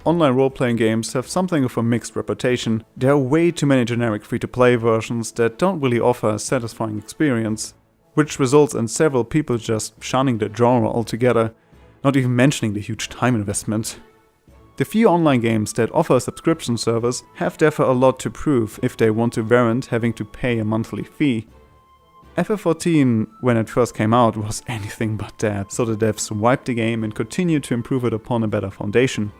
online role-playing games have something of a mixed reputation. There are way too many generic free-to-play versions that don't really offer a satisfying experience, which results in several people just shunning the genre altogether, not even mentioning the huge time investment. The few online games that offer a subscription service have therefore a lot to prove if they want to warrant having to pay a monthly fee. FF14, when it first came out, was anything but that, so the devs wiped the game and continued to improve it upon a better foundation.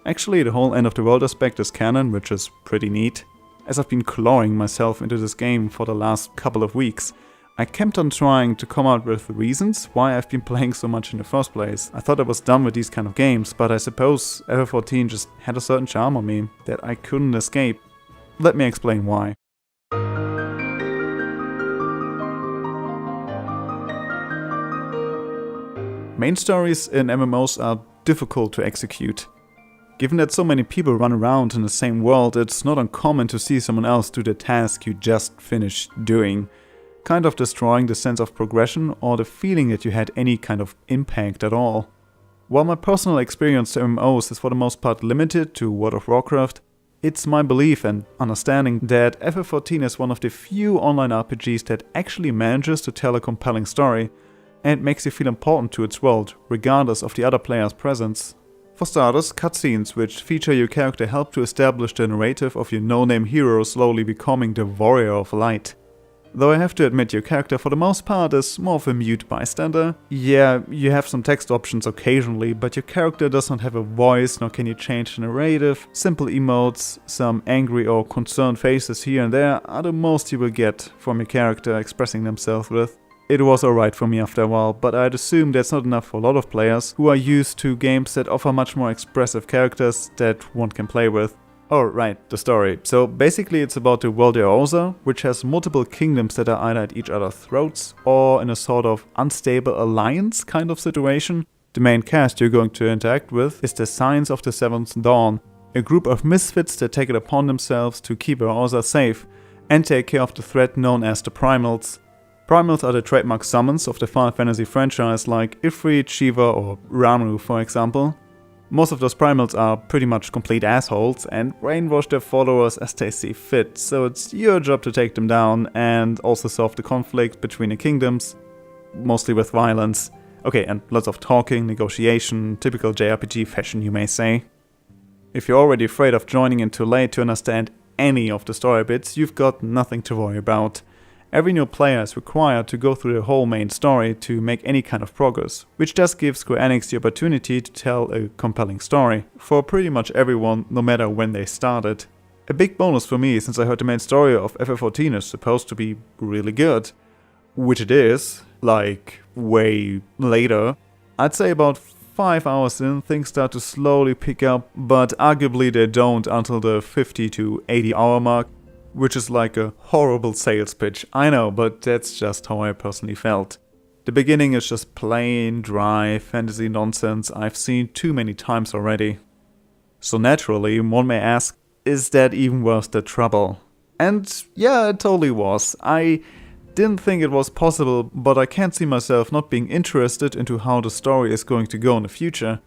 Actually, the whole end of the world aspect is canon, which is pretty neat. As I've been clawing myself into this game for the last couple of weeks, I kept on trying to come up with reasons why I've been playing so much in the first place. I thought I was done with these kind of games, but I suppose FF14 just had a certain charm on me that I couldn't escape. Let me explain why. Main stories in MMOs are difficult to execute. Given that so many people run around in the same world, it's not uncommon to see someone else do the task you just finished doing, kind of destroying the sense of progression or the feeling that you had any kind of impact at all. While my personal experience to MMOs is for the most part limited to World of Warcraft, it's my belief and understanding that FF14 is one of the few online RPGs that actually manages to tell a compelling story and makes you feel important to its world, regardless of the other player's presence. For starters, cutscenes which feature your character help to establish the narrative of your no-name hero slowly becoming the warrior of light. Though I have to admit your character for the most part is more of a mute bystander. Yeah, you have some text options occasionally, but your character does not have a voice, nor can you change the narrative. Simple emotes, some angry or concerned faces here and there are the most you will get from your character expressing themselves with. It was alright for me after a while, but I'd assume that's not enough for a lot of players who are used to games that offer much more expressive characters that one can play with. Oh right, the story. So basically it's about the world Eosa, which has multiple kingdoms that are either at each other's throats or in a sort of unstable alliance kind of situation. The main cast you're going to interact with is the Scions of the Seventh Dawn, a group of misfits that take it upon themselves to keep Eosa safe and take care of the threat known as the Primals. Primals are the trademark summons of the Final Fantasy franchise like Ifrit, Shiva or Ramuh for example. Most of those primals are pretty much complete assholes and brainwash their followers as they see fit, so it's your job to take them down and also solve the conflict between the kingdoms, mostly with violence. Okay, and lots of talking, negotiation, typical JRPG fashion you may say. If you're already afraid of joining in too late to understand any of the story bits, you've got nothing to worry about. Every new player is required to go through the whole main story to make any kind of progress, which does give Square Enix the opportunity to tell a compelling story for pretty much everyone, no matter when they started. A big bonus for me, since I heard the main story of FF14 is supposed to be really good, which it is, like way later. I'd say about 5 hours in, things start to slowly pick up, but arguably they don't until the 50 to 80 hour mark. Which is like a horrible sales pitch, I know, but that's just how I personally felt. The beginning is just plain, dry fantasy nonsense I've seen too many times already. So naturally, one may ask, is that even worth the trouble? And yeah, it totally was. I didn't think it was possible, but I can't see myself not being interested into how the story is going to go in the future.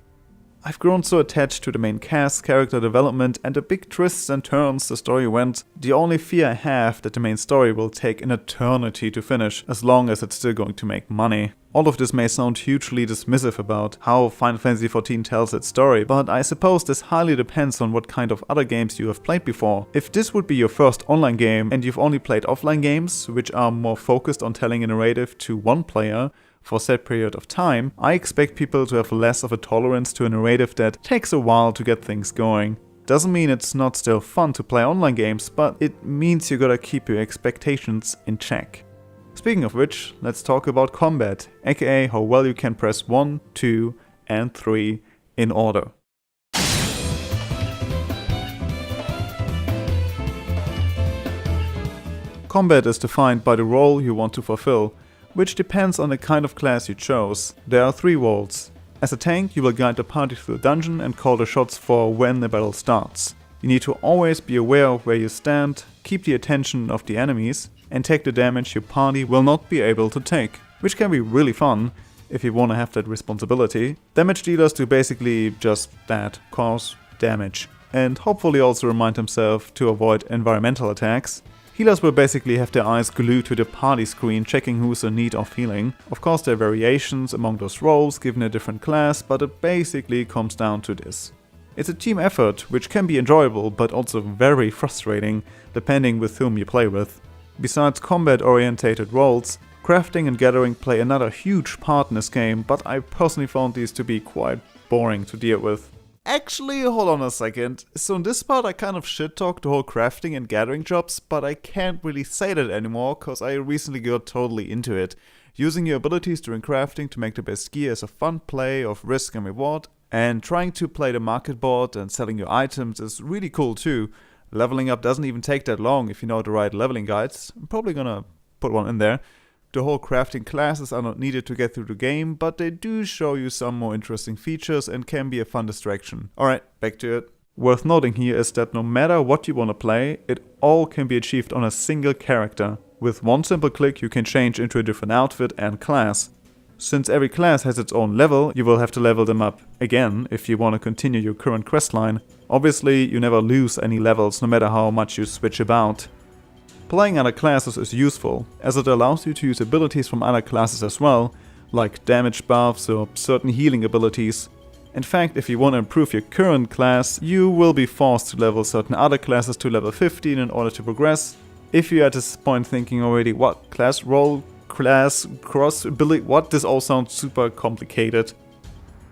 I've grown so attached to the main cast, character development and the big twists and turns the story went. The only fear I have that the main story will take an eternity to finish, as long as it's still going to make money. All of this may sound hugely dismissive about how Final Fantasy XIV tells its story, but I suppose this highly depends on what kind of other games you have played before. If this would be your first online game and you've only played offline games, which are more focused on telling a narrative to one player, for a set period of time, I expect people to have less of a tolerance to a narrative that takes a while to get things going. Doesn't mean it's not still fun to play online games, but it means you gotta keep your expectations in check. Speaking of which, let's talk about combat, aka how well you can press 1, 2 and 3 in order. Combat is defined by the role you want to fulfill, which depends on the kind of class you chose. There are 3 roles. As a tank, you will guide the party through the dungeon and call the shots for when the battle starts. You need to always be aware of where you stand, keep the attention of the enemies, and take the damage your party will not be able to take, which can be really fun if you want to have that responsibility. Damage dealers do basically just that, cause damage, and hopefully also remind himself to avoid environmental attacks. Healers will basically have their eyes glued to the party screen, checking who's in need of healing. Of course there are variations among those roles given a different class, but it basically comes down to this. It's a team effort, which can be enjoyable but also very frustrating, depending with whom you play with. Besides combat-orientated roles, crafting and gathering play another huge part in this game, but I personally found these to be quite boring to deal with. Actually, hold on a second. So in this part I kind of shit-talked the whole crafting and gathering jobs, but I can't really say that anymore, cause I recently got totally into it. Using your abilities during crafting to make the best gear is a fun play of risk and reward, and trying to play the market board and selling your items is really cool too. Leveling up doesn't even take that long if you know the right leveling guides. I'm probably gonna put one in there. The whole crafting classes are not needed to get through the game, but they do show you some more interesting features and can be a fun distraction. Alright, back to it. Worth noting here is that no matter what you want to play, it all can be achieved on a single character. With one simple click you can change into a different outfit and class. Since every class has its own level, you will have to level them up again if you want to continue your current questline. Obviously, you never lose any levels no matter how much you switch about. Playing other classes is useful, as it allows you to use abilities from other classes as well, like damage buffs or certain healing abilities. In fact, if you want to improve your current class, you will be forced to level certain other classes to level 15 in order to progress. If you're at this point thinking already, what, class, role, class, cross, ability, what, this all sounds super complicated.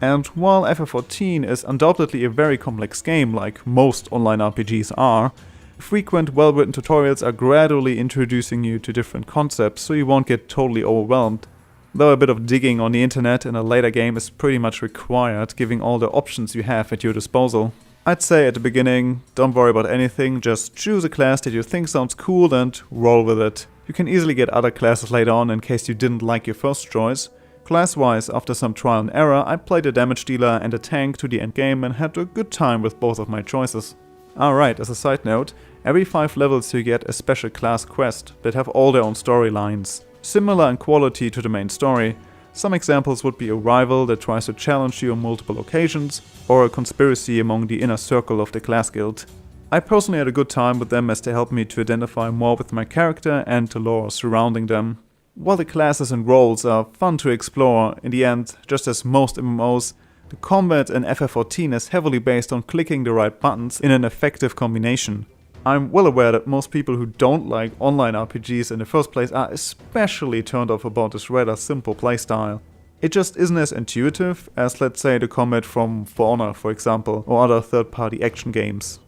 And while FF14 is undoubtedly a very complex game, like most online RPGs are, frequent well-written tutorials are gradually introducing you to different concepts, so you won't get totally overwhelmed. Though a bit of digging on the internet in a later game is pretty much required, given all the options you have at your disposal. I'd say at the beginning, don't worry about anything, just choose a class that you think sounds cool and roll with it. You can easily get other classes later on in case you didn't like your first choice. Class-wise, after some trial and error, I played a damage dealer and a tank to the end game and had a good time with both of my choices. Alright, as a side note, every 5 levels you get a special class quest that have all their own storylines, similar in quality to the main story. Some examples would be a rival that tries to challenge you on multiple occasions, or a conspiracy among the inner circle of the class guild. I personally had a good time with them as they helped me to identify more with my character and the lore surrounding them. While the classes and roles are fun to explore, in the end, just as most MMOs, the combat in FF14 is heavily based on clicking the right buttons in an effective combination. I'm well aware that most people who don't like online RPGs in the first place are especially turned off about this rather simple playstyle. It just isn't as intuitive as, let's say, the combat from For Honor, for example, or other third-party action games.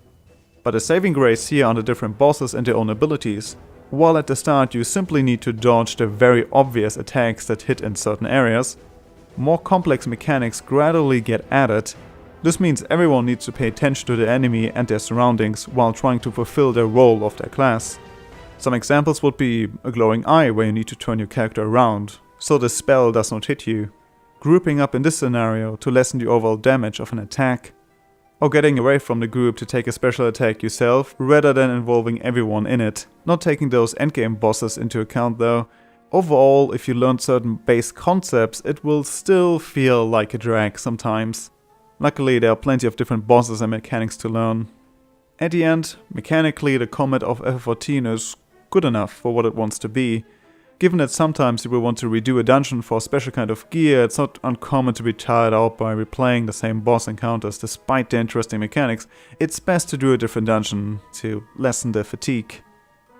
But a saving grace here are the different bosses and their own abilities. While at the start you simply need to dodge the very obvious attacks that hit in certain areas, more complex mechanics gradually get added. This means everyone needs to pay attention to the enemy and their surroundings while trying to fulfill their role of their class. Some examples would be a glowing eye where you need to turn your character around, so the spell does not hit you, grouping up in this scenario to lessen the overall damage of an attack, or getting away from the group to take a special attack yourself rather than involving everyone in it. Not taking those endgame bosses into account though. Overall, if you learn certain base concepts, it will still feel like a drag sometimes. Luckily, there are plenty of different bosses and mechanics to learn. At the end, mechanically the combat of FF14 is good enough for what it wants to be. Given that sometimes you will want to redo a dungeon for a special kind of gear, it's not uncommon to be tired out by replaying the same boss encounters despite the interesting mechanics. It's best to do a different dungeon to lessen the fatigue.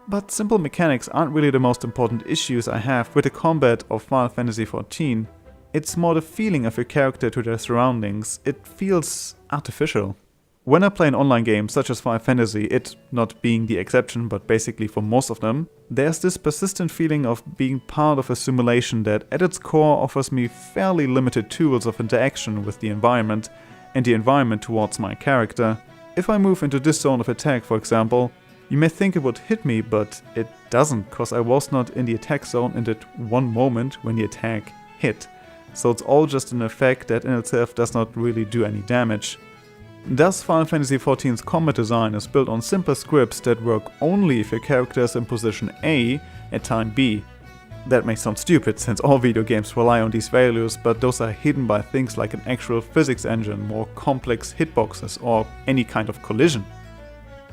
But simple mechanics aren't really the most important issues I have with the combat of Final Fantasy XIV. It's more the feeling of your character to their surroundings. It feels artificial. When I play an online game such as Final Fantasy, it not being the exception but basically for most of them, there's this persistent feeling of being part of a simulation that at its core offers me fairly limited tools of interaction with the environment and the environment towards my character. If I move into this zone of attack, for example, you may think it would hit me, but it doesn't, cause I was not in the attack zone in that one moment when the attack hit. So it's all just an effect that in itself does not really do any damage. Thus, Final Fantasy XIV's combat design is built on simple scripts that work only if your character is in position A at time B. That may sound stupid since all video games rely on these values, but those are hidden by things like an actual physics engine, more complex hitboxes, or any kind of collision.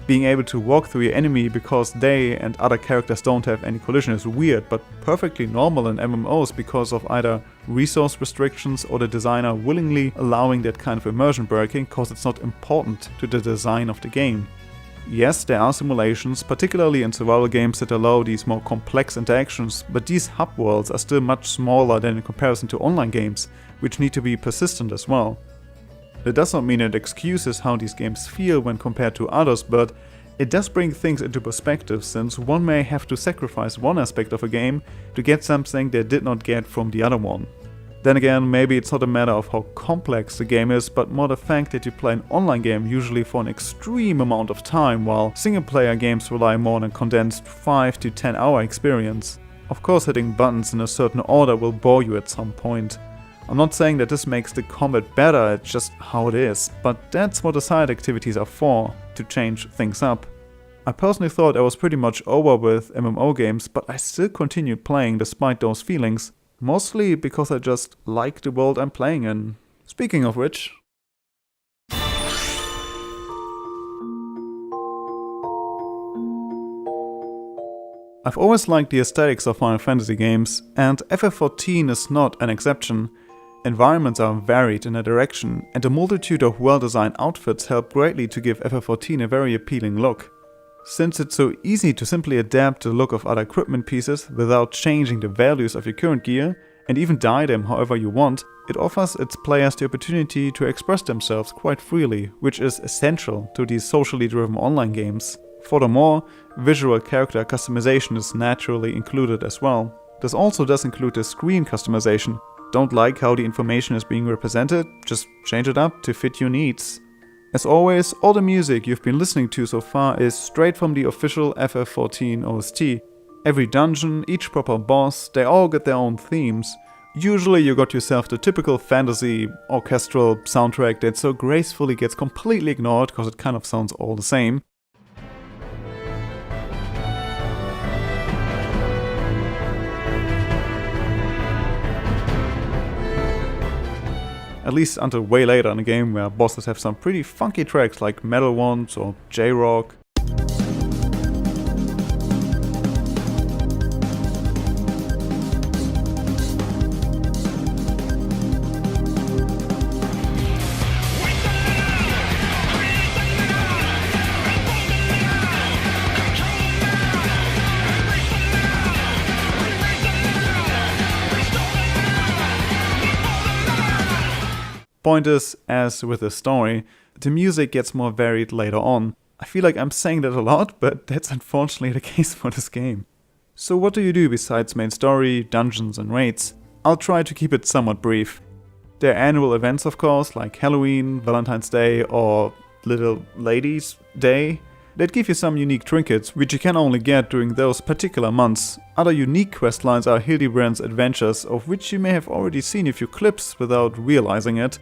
Being able to walk through your enemy because they and other characters don't have any collision is weird, but perfectly normal in MMOs because of either resource restrictions or the designer willingly allowing that kind of immersion breaking because it's not important to the design of the game. Yes, there are simulations, particularly in survival games, that allow these more complex interactions, but these hub worlds are still much smaller than in comparison to online games, which need to be persistent as well. That does not mean it excuses how these games feel when compared to others, but it does bring things into perspective, since one may have to sacrifice one aspect of a game to get something they did not get from the other one. Then again, maybe it's not a matter of how complex the game is, but more the fact that you play an online game usually for an extreme amount of time, while single-player games rely more on a condensed 5 to 10 hour experience. Of course, hitting buttons in a certain order will bore you at some point. I'm not saying that this makes the combat better, it's just how it is, but that's what the side activities are for, to change things up. I personally thought I was pretty much over with MMO games, but I still continued playing despite those feelings. Mostly because I just like the world I'm playing in. Speaking of which... I've always liked the aesthetics of Final Fantasy games, and FF14 is not an exception. Environments are varied in a direction, and a multitude of well-designed outfits help greatly to give FF14 a very appealing look. Since it's so easy to simply adapt the look of other equipment pieces without changing the values of your current gear, and even dye them however you want, it offers its players the opportunity to express themselves quite freely, which is essential to these socially driven online games. Furthermore, visual character customization is naturally included as well. This also does include the screen customization. Don't like how the information is being represented? Just change it up to fit your needs. As always, all the music you've been listening to so far is straight from the official FF14 OST. Every dungeon, each proper boss, they all get their own themes. Usually you got yourself the typical fantasy orchestral soundtrack that so gracefully gets completely ignored because it kind of sounds all the same. At least until way later in the game, where bosses have some pretty funky tracks like metal ones or J-rock. Point is, as with the story, the music gets more varied later on. I feel like I'm saying that a lot, but that's unfortunately the case for this game. So what do you do besides main story, dungeons and raids? I'll try to keep it somewhat brief. There are annual events of course, like Halloween, Valentine's Day or Little Ladies' Day, that give you some unique trinkets, which you can only get during those particular months. Other unique questlines are Hildibrand's adventures, of which you may have already seen a few clips without realizing it.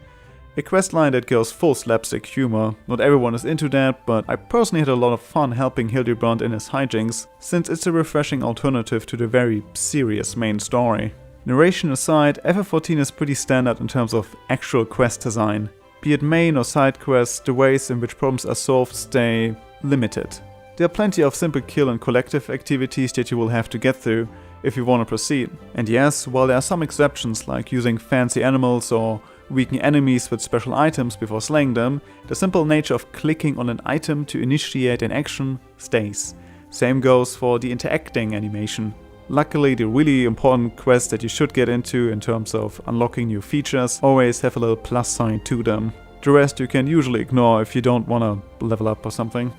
A questline that goes full slapstick humor. Not everyone is into that, but I personally had a lot of fun helping Hildibrand in his hijinks, since it's a refreshing alternative to the very serious main story. Narration aside, FF14 is pretty standard in terms of actual quest design. Be it main or side quests, the ways in which problems are solved stay limited. There are plenty of simple kill and collective activities that you will have to get through if you want to proceed. And yes, while there are some exceptions like using fancy animals or weaken enemies with special items before slaying them, the simple nature of clicking on an item to initiate an action stays. Same goes for the interacting animation. Luckily, the really important quests that you should get into in terms of unlocking new features always have a little plus sign to them. The rest you can usually ignore if you don't want to level up or something.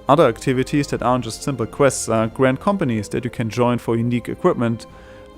Other activities that aren't just simple quests are grand companies that you can join for unique equipment,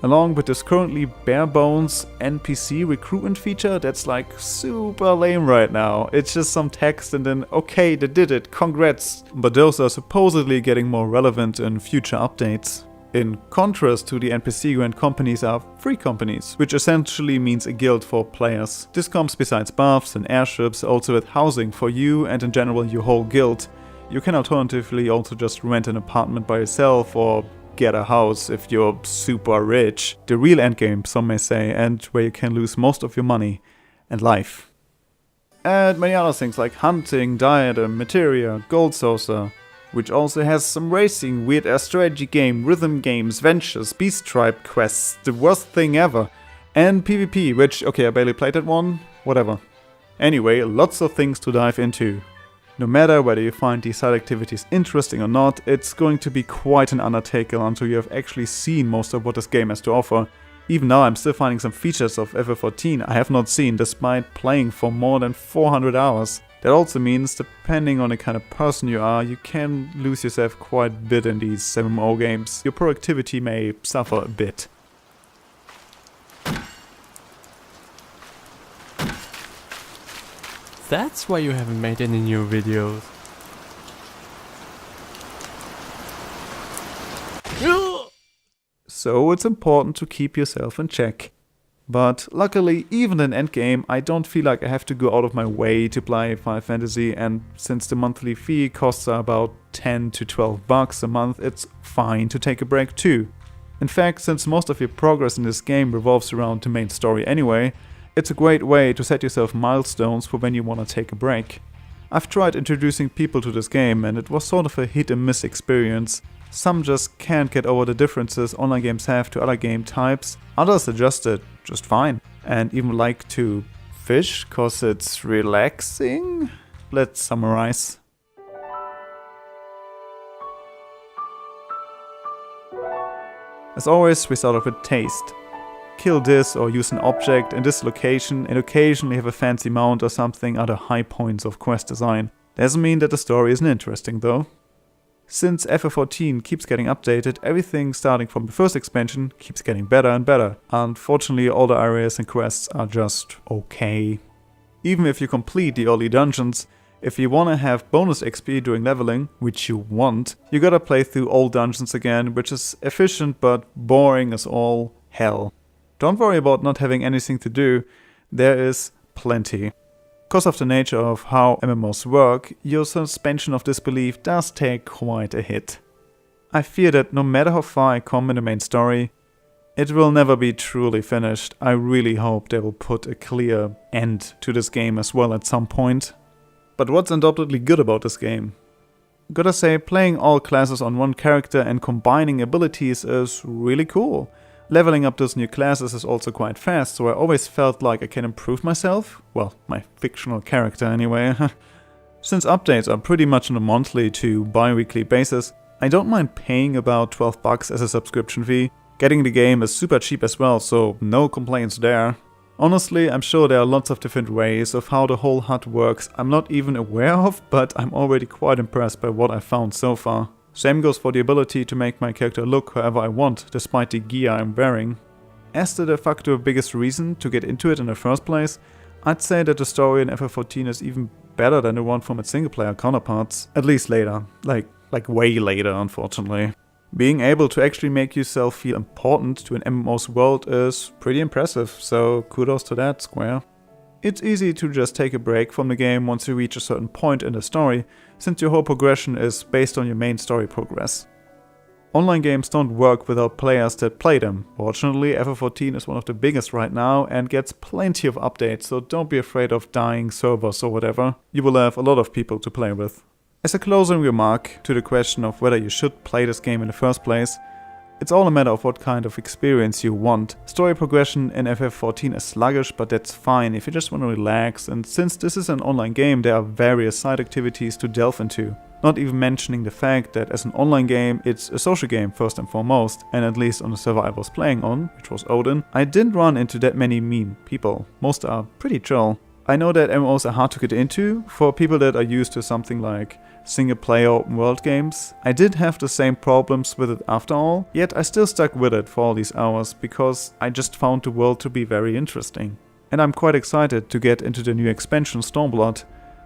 along with this currently bare bones NPC recruitment feature that's like super lame right now. It's just some text and then okay, they did it, congrats. But those are supposedly getting more relevant in future updates. In contrast to the NPC grand companies are free companies, which essentially means a guild for players. This comes besides buffs and airships also with housing for you and in general your whole guild. You can alternatively also just rent an apartment by yourself or get a house if you're super rich. The real endgame, some may say, and where you can lose most of your money and life. And many other things like hunting, diadem, materia, gold saucer, which also has some racing, weird-ass strategy game, rhythm games, ventures, beast tribe quests, the worst thing ever, and PvP, which, okay, I barely played that one, whatever. Anyway, lots of things to dive into. No matter whether you find these side activities interesting or not, it's going to be quite an undertaking until you have actually seen most of what this game has to offer. Even now I'm still finding some features of FF14 I have not seen despite playing for more than 400 hours. That also means, depending on the kind of person you are, you can lose yourself quite a bit in these MMO games. Your productivity may suffer a bit. That's why you haven't made any new videos. So it's important to keep yourself in check. But luckily, even in endgame, I don't feel like I have to go out of my way to play Final Fantasy, and since the monthly fee costs are about 10 to 12 bucks a month, it's fine to take a break too. In fact, since most of your progress in this game revolves around the main story anyway, it's a great way to set yourself milestones for when you want to take a break. I've tried introducing people to this game and it was sort of a hit and miss experience. Some just can't get over the differences online games have to other game types, others adjust it just fine, and even like to fish cause it's relaxing? Let's summarize. As always, we start off with taste. Kill this or use an object in this location and occasionally have a fancy mount or something are the high points of quest design. Doesn't mean that the story isn't interesting though. Since FF14 keeps getting updated, everything starting from the first expansion keeps getting better and better. Unfortunately, all the areas and quests are just okay. Even if you complete the early dungeons, if you wanna have bonus XP during leveling, which you want, you gotta play through old dungeons again, which is efficient but boring as all hell. Don't worry about not having anything to do, there is plenty. Because of the nature of how MMOs work, your suspension of disbelief does take quite a hit. I fear that no matter how far I come in the main story, it will never be truly finished. I really hope they will put a clear end to this game as well at some point. But what's undoubtedly good about this game? Gotta say, playing all classes on one character and combining abilities is really cool. Leveling up those new classes is also quite fast, so I always felt like I can improve myself. Well, my fictional character anyway. Since updates are pretty much on a monthly to bi-weekly basis, I don't mind paying about 12 bucks as a subscription fee. Getting the game is super cheap as well, so no complaints there. Honestly, I'm sure there are lots of different ways of how the whole HUD works I'm not even aware of, but I'm already quite impressed by what I've found so far. Same goes for the ability to make my character look however I want, despite the gear I'm wearing. As the de facto biggest reason to get into it in the first place, I'd say that the story in FF14 is even better than the one from its single player counterparts. At least later. Like way later, unfortunately. Being able to actually make yourself feel important to an MMO's world is pretty impressive, so kudos to that, Square. It's easy to just take a break from the game once you reach a certain point in the story, since your whole progression is based on your main story progress. Online games don't work without players that play them. Fortunately, FF14 is one of the biggest right now and gets plenty of updates, so don't be afraid of dying servers or whatever. You will have a lot of people to play with. As a closing remark to the question of whether you should play this game in the first place, it's all a matter of what kind of experience you want. Story progression in FF14 is sluggish, but that's fine if you just want to relax, and since this is an online game, there are various side activities to delve into. Not even mentioning the fact that as an online game, it's a social game first and foremost, and at least on the server I was playing on, which was Odin, I didn't run into that many mean people. Most are pretty chill. I know that MMOs are hard to get into for people that are used to something like single-player open-world games. I did have the same problems with it after all, yet I still stuck with it for all these hours because I just found the world to be very interesting. And I'm quite excited to get into the new expansion Stormblood.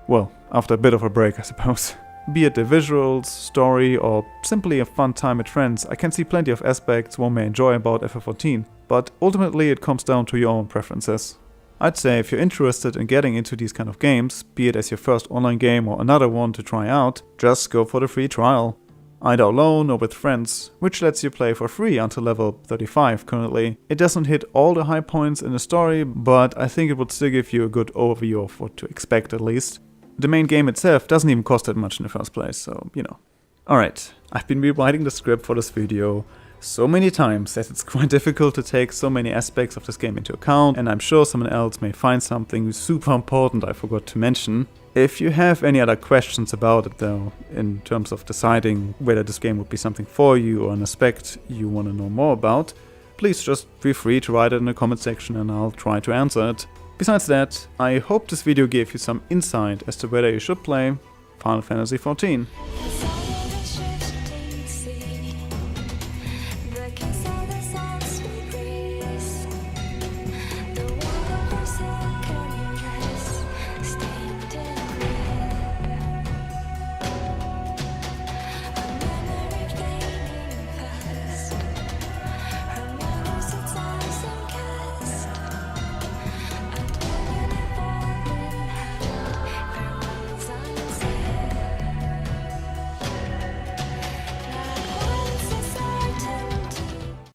Well, after a bit of a break, I suppose. Be it the visuals, story, or simply a fun time with friends, I can see plenty of aspects one may enjoy about FF14, but ultimately it comes down to your own preferences. I'd say if you're interested in getting into these kind of games, be it as your first online game or another one to try out, just go for the free trial. either alone or with friends, which lets you play for free until level 35 currently. It doesn't hit all the high points in the story, but I think it would still give you a good overview of what to expect at least. The main game itself doesn't even cost that much in the first place, so you know. Alright, I've been rewriting the script for this video so many times that it's quite difficult to take so many aspects of this game into account, and I'm sure someone else may find something super important I forgot to mention. If you have any other questions about it though, in terms of deciding whether this game would be something for you or an aspect you want to know more about, please just feel free to write it in the comment section and I'll try to answer it. Besides that, I hope this video gave you some insight as to whether you should play Final Fantasy XIV.